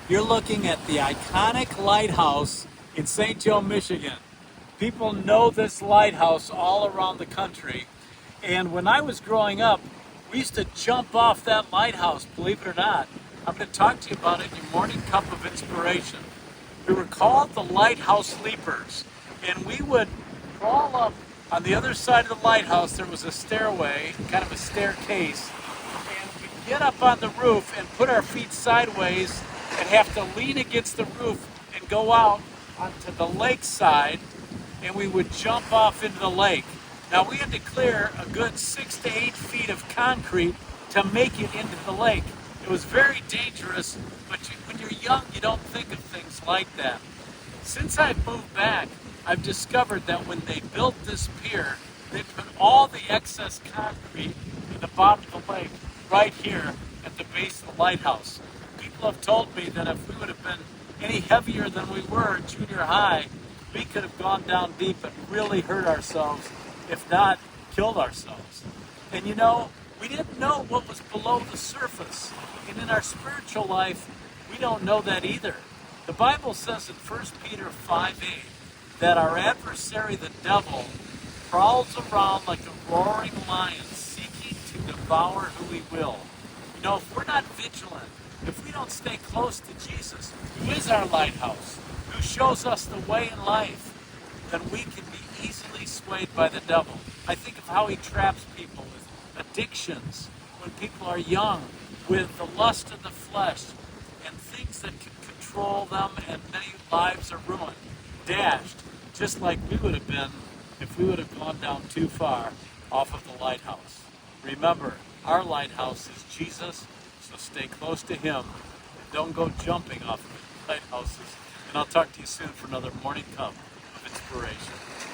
You're looking at the iconic lighthouse in St. Joe, Michigan. People know this lighthouse all around the country. And when I was growing up, we used to jump off that lighthouse, believe it or not. I'm going to talk to you about it in your morning cup of inspiration. We were called the Lighthouse Leapers, and we would crawl up on the other side of the lighthouse. There was a stairway, kind of a staircase, and we'd get up on the roof and put our feet sideways and have to lean against the roof and go out onto the lake side, and we would jump off into the lake. Now we had to clear a good 6 to 8 feet of concrete to make it into the lake. It was very dangerous, but when you're young, you don't think of things like that. Since I've moved back, I've discovered that when they built this pier, they put all the excess concrete in the bottom of the lake right here at the base of the lighthouse. People have told me that if we would have been any heavier than we were in junior high, we could have gone down deep and really hurt ourselves, if not killed ourselves. And you know, we didn't know what was below the surface. And in our spiritual life, we don't know that either. The Bible says in 1 Peter 5:8 that our adversary, the devil, prowls around like a roaring lion, seeking to devour who he will. You know, if we're not vigilant, if we don't stay close to Jesus, who is our lighthouse, who shows us the way in life, then we can be easily swayed by the devil. I think of how he traps people with addictions when people are young, with the lust of the flesh, and things that can control them, and many lives are ruined, dashed, just like we would have been if we would have gone down too far off of the lighthouse. Remember, our lighthouse is Jesus, so stay close to him and don't go jumping off of lighthouses. And I'll talk to you soon for another morning cup of inspiration.